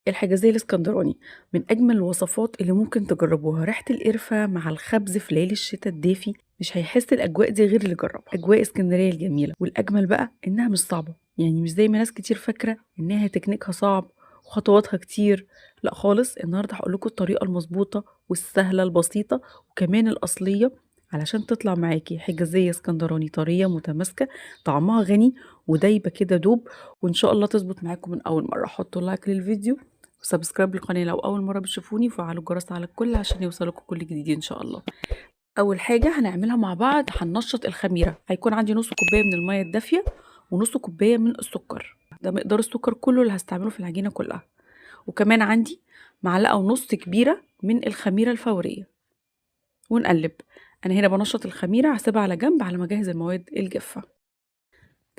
الحجازية الاسكندراني من أجمل الوصفات اللي ممكن تجربوها. ريحة القرفة مع الخبز في ليالي الشتاء الدافي، مش هيحس الأجواء دي غير اللي جربها. أجواء اسكندرية الجميلة، والأجمل بقى إنها مش صعبة، يعني مش زي ما ناس كتير فاكرة إنها تكنيكها صعب وخطواتها كتير. لا خالص، النهاردة هقولكوا الطريقة المظبوطة والسهلة البسيطة وكمان الأصلية علشان تطلع معاكي حجازية اسكندراني طرية متماسكة، طعمها غني ودايبة كده دوب، وإن شاء الله تظبط معاكم من أول مرة. حطوا لايك للفيديو وسبسكرايب للقناة لو أول مرة بتشوفوني، وفعلوا الجرس على الكل عشان يوصلكوا كل جديد إن شاء الله. أول حاجة هنعملها مع بعض هننشط الخميرة. هيكون عندي نص كوباية من المية الدافية ونص كوباية من السكر، ده مقدار السكر كله اللي هستعمله في العجينة كلها. وكمان عندي معلقة ونص كبيرة من الخميرة الفورية، ونقلب. أنا هنا بنشط الخميرة، هسيبها على جنب على ما أجهز المواد الجافة.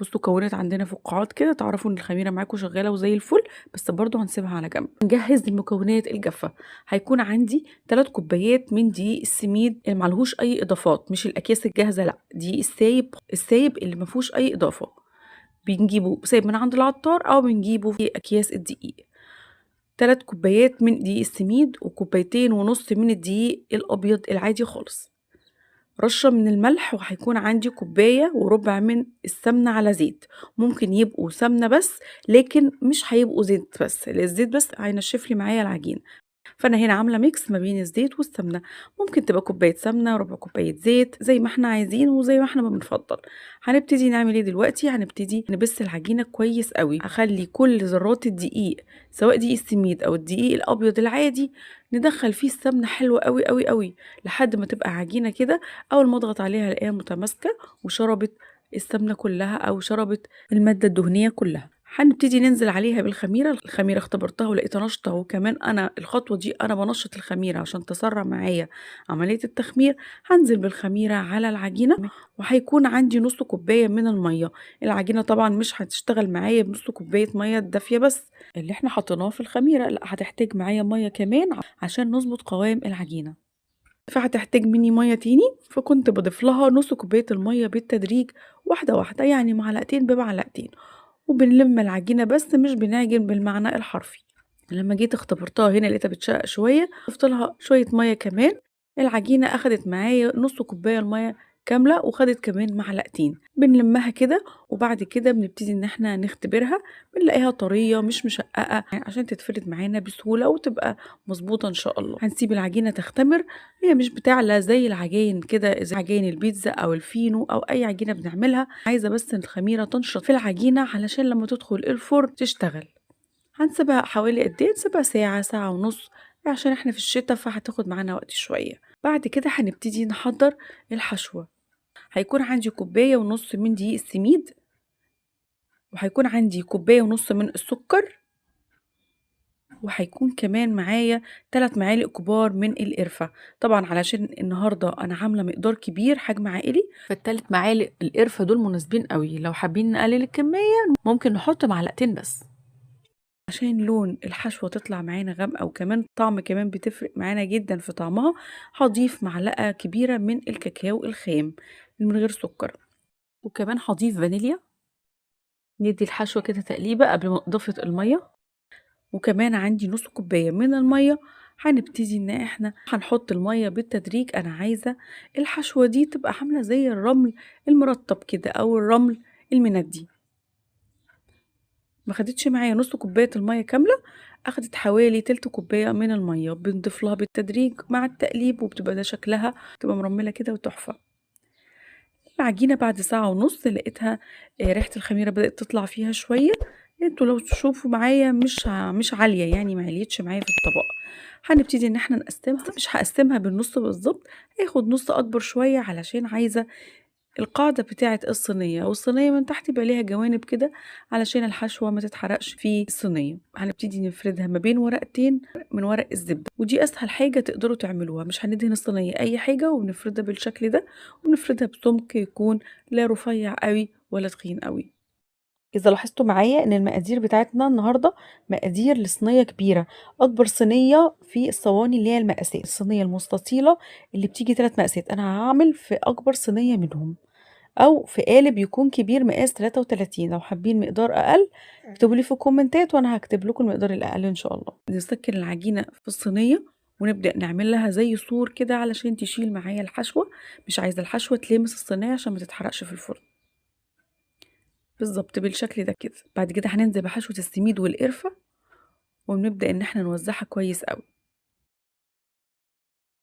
بصوا كونت عندنا فقاعات كده، تعرفوا ان الخميره معاكم شغاله وزي الفل، بس برضو هنسيبها على جنب. نجهز المكونات الجافه. هيكون عندي 3 كوبايات من دقيق السميد اللي معلهوش اي اضافات، مش الاكياس الجاهزه، لا دقيق السايب، السايب اللي ما فيهوش اي اضافه. بنجيبه سايب من عند العطار او بنجيبه في اكياس الدقيق. 3 كوبايات من دقيق السميد وكوبايتين ونص من الدقيق الابيض العادي خالص. رشة من الملح، وهيكون عندي كوباية وربع من السمنة على زيت. ممكن يبقوا سمنة بس، لكن مش هيبقوا زيت بس، الزيت بس هينشف لي معايا العجين. فانا هنا عامله ميكس ما بين الزيت والسمنه. ممكن تبقى كوبايه سمنه ربع كوبايه زيت زي ما احنا عايزين وزي ما احنا ما بنفضل. هنبتدي نعمل ايه دلوقتي؟ هنبتدي نبس العجينه كويس قوي، اخلي كل ذرات الدقيق سواء دقيق السميد او الدقيق الابيض العادي ندخل فيه السمنه حلوه قوي قوي قوي لحد ما تبقى عجينه كده. اول ما اضغط عليها الاقيها متماسكه وشربت السمنه كلها او شربت الماده الدهنيه كلها. هنبتدي ننزل عليها بالخميرة. الخميرة اختبرتها ولقيتها نشطة، وكمان أنا الخطوة دي أنا بنشط الخميرة عشان تسرع معايا عملية التخمير. هنزل بالخميرة على العجينة، وهيكون عندي نص كوباية من المية. العجينة طبعا مش هتشتغل معايا بنص كوباية مية دافية بس اللي احنا حطيناه في الخميرة، لا هتحتاج معايا مية كمان عشان نظبط قوام العجينة. فهتحتاج مني مية تاني، فكنت بضيف لها نص كوباية المية بالتدريج، واحدة واحدة، يعني معلقتين بمعلقتين، وبنلم العجينة بس مش بنعجن بالمعنى الحرفي. لما جيت اختبرتها هنا لقيتها بتشقق شوية، ضفت لها شوية مية كمان. العجينة أخدت معايا نص كوباية المية كاملة، وخدت كمان معلقتين. بنلمها كده، وبعد كده بنبتدي ان احنا نختبرها. بنلاقيها طرية مش مشققة عشان تتفرد معانا بسهولة وتبقى مظبوطة ان شاء الله. هنسيب العجينة تختمر، هي مش بتعلى زي العجين كده، زي عجين البيتزا او الفينو او اي عجينة بنعملها. عايزة بس الخميرة تنشط في العجينة علشان لما تدخل الفرن تشتغل. هنسيبها حوالي قد ايه؟ نسيبها ساعة، ساعة ونص، عشان احنا في الشتاء فهتاخد معانا وقت شوية. بعد كده هنبتدي نحضر الحشوة. هيكون عندي كوباية ونص من دقيق السميد، وهيكون عندي كوباية ونص من السكر، وهيكون كمان معايا 3 معالق كبار من القرفة. طبعا علشان النهاردة انا عاملة مقدار كبير حجم عائلي، فالتلت معالق القرفة دول مناسبين قوي. لو حابين نقلل الكمية ممكن نحط معلقتين بس عشان لون الحشوة تطلع معانا غامقة، وكمان طعم كمان بتفرق معانا جدا في طعمها. هضيف معلقة كبيرة من الكاكاو الخام من غير سكر، وكمان هضيف فانيليا. ندي الحشوة كده تقليبة قبل ما اضافة المية. وكمان عندي نص كوباية من المية. هنبتدي ان احنا هنحط المية بالتدريج. انا عايزة الحشوة دي تبقى عاملة زي الرمل المرطب كده او الرمل المندي. ما خدتش معايا نص كوباية المية كاملة، اخدت حوالي تلت كوباية من المية. بنضيف لها بالتدريج مع التقليب، وبتبقى ده شكلها بتبقى مرملة كده وتحفة. العجينة بعد ساعة ونص لقيتها ريحة الخميرة بدأت تطلع فيها شوية. انتوا لو تشوفوا معايا مش عالية، يعني ما عليتش معايا في الطبق. هنبتدي ان احنا نقسمها، مش هقسمها بالنص بالظبط، هاخد نص اكبر شوية علشان عايزة القاعدة بتاعة الصينية، والصينية من تحت يبقى ليها جوانب كده علشان الحشوة ما تتحرقش في الصينية. هنبتدي نفردها ما بين ورقتين من ورق الزبدة، ودي أسهل حاجة تقدروا تعملوها. مش هندهن الصينية أي حاجة، وبنفردها بالشكل ده، وبنفردها بسمك يكون لا رفيع قوي ولا تخين قوي. إذا لاحظتوا معايا إن المقادير بتاعتنا النهاردة مقادير لصينية كبيرة، أكبر صينية في الصواني اللي هي المقاسات، الصينية المستطيلة اللي بتيجي 3 مقاسات، أنا هعمل في أكبر صينية منهم او في قالب يكون كبير مقاس 33. لو حابين مقدار اقل اكتبوا لي في الكومنتات وانا هكتب لكم المقدار الاقل ان شاء الله. نسكن العجينه في الصينيه ونبدا نعمل لها زي سور كده علشان تشيل معايا الحشوه. مش عايزه الحشوه تلمس الصينيه عشان ما تتحرقش في الفرن. بالظبط بالشكل ده كده. بعد كده هننزل بحشوه السميد والقرفه ونبدا ان احنا نوزعها كويس قوي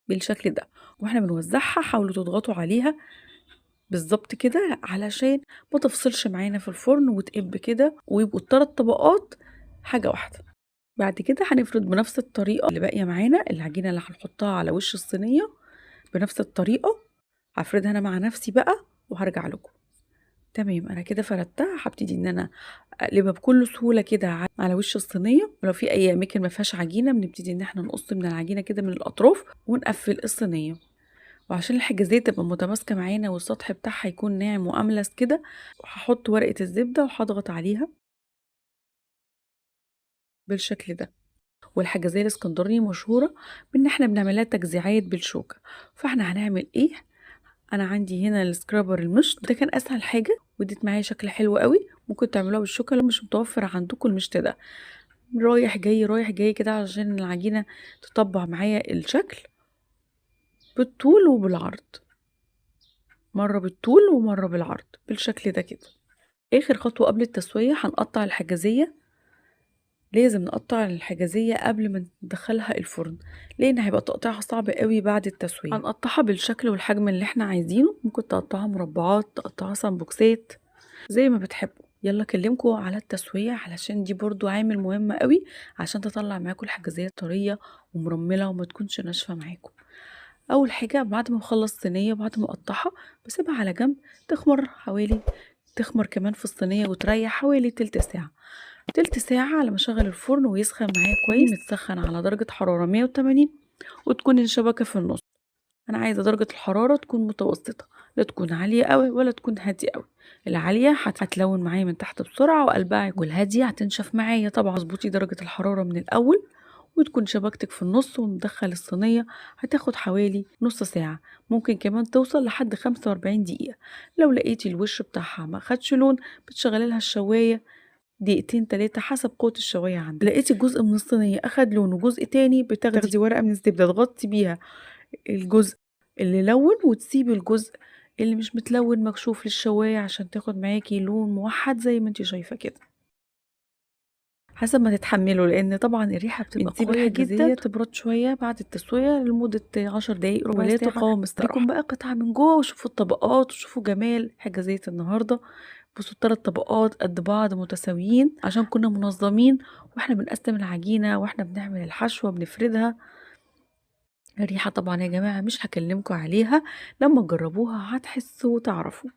بالشكل ده. واحنا بنوزعها حاولوا تضغطوا عليها بالظبط كده علشان ما تفصلش معانا في الفرن وتقب كده ويبقوا الثلاث طبقات حاجة واحدة. بعد كده هنفرد بنفس الطريقة اللي باقية معانا العجينة اللي هنحطها على وش الصينية بنفس الطريقة. هفردها انا مع نفسي بقى وهرجع لكم. تمام انا كده فردتها. هبتدي ان انا اقلبها بكل سهولة كده على وش الصينية. ولو في اي اماكن ما فيهاش عجينة بنبتدي ان احنا نقص من العجينة كده من الاطراف ونقفل الصينية. وعشان الحجازية تبقى متماسكة معانا والسطح بتاعها يكون ناعم وأملس كده هحط ورقة الزبدة وهضغط عليها بالشكل ده. والحجازية الاسكندراني مشهورة بان احنا بنعملها تجزيعات بالشوكة. فاحنا هنعمل ايه؟ انا عندي هنا السكرابر المشط ده كان اسهل حاجة وديت معايا شكل حلو قوي. ممكن تعملوها بالشوكة لو مش متوفر عندكم المشط ده. رايح جاي رايح جاي كده عشان العجينة تطبع معايا الشكل بالطول وبالعرض. مرة بالطول ومرة بالعرض بالشكل ده كده. اخر خطوة قبل التسوية هنقطع الحجازية. لازم نقطع الحجازية قبل ما ندخلها الفرن لان هيبقى تقطيعها صعب قوي بعد التسوية. هنقطعها بالشكل والحجم اللي احنا عايزينه. ممكن تقطعها مربعات تقطعها سمبوكسات زي ما بتحبوا. يلا اكلمكم على التسوية علشان دي برضو عامل مهم قوي عشان تطلع معاكم الحجازية طرية ومرملة وما تكونش ناشفة معاكم. اول حاجة بعد ما اخلص الصينية بعد ما اقطعها بسيبها على جنب تخمر كمان في الصينية وتريح حوالي تلت ساعة. تلت ساعة على ما اشغل الفرن ويسخن معايا كويس. متسخن على درجة حرارة 180 وتكون الشبكة في النص. انا عايزة درجة الحرارة تكون متوسطة لا تكون عالية قوي ولا تكون هادية قوي. العالية هتلون معايا من تحت بسرعة وقلبها والهادية هتنشف معايا. طبعا اظبطي درجة الحرارة من الاول وتكون شبكتك في النص وندخل الصينية. هتاخد حوالي نص ساعة ممكن كمان توصل لحد 45 دقيقة. لو لقيتي الوش بتاعها ما خدش لون بتشغلي لها الشواية دقيقتين 3 حسب قوة الشواية عندك. لقيتي جزء من الصينية أخد لون وجزء تاني بتاخدي ورقة من الزبدة تغطي بيها الجزء اللي لون وتسيبي الجزء اللي مش متلون مكشوف للشواية عشان تاخد معاكي لون موحد زي ما انتي شايفة كده حسب ما تتحملوا. لان طبعا الريحه بتبقى قويه جدا. تبرد شويه بعد التسويه لمده 10 دقايق ربع ساعه. تقاوم استراحه بقى قطعه من جوه وشوفوا الطبقات وشوفوا جمال حجازيه النهارده. بصوا الثلاث طبقات قد بعض متساويين عشان كنا منظمين واحنا بنقسم العجينه واحنا بنعمل الحشوه بنفردها. الريحه طبعا يا جماعه مش هكلمكم عليها. لما تجربوها هتحسوا وتعرفوا.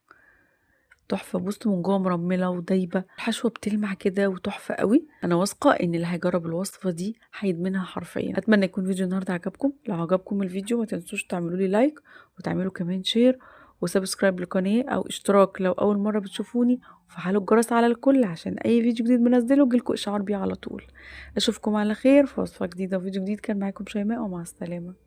تحفة. بصوا من جوه مرملة ودايبة الحشوة بتلمع كده وتحفة قوي. انا واثقة ان اللي هيجرب الوصفة دي هيدمنها حرفيا. اتمنى يكون فيديو النهاردة عجبكم. لو عجبكم الفيديو ما تنسوش تعملوا لي لايك وتعملوا كمان شير وسبسكرايب للقناة او اشتراك لو اول مرة بتشوفوني وفعلوا الجرس على الكل عشان اي فيديو جديد بنزله يجيلكوا اشعار بيه على طول. اشوفكم على خير في وصفة جديدة وفيديو جديد. كان معاكم شيماء ومع السلامة.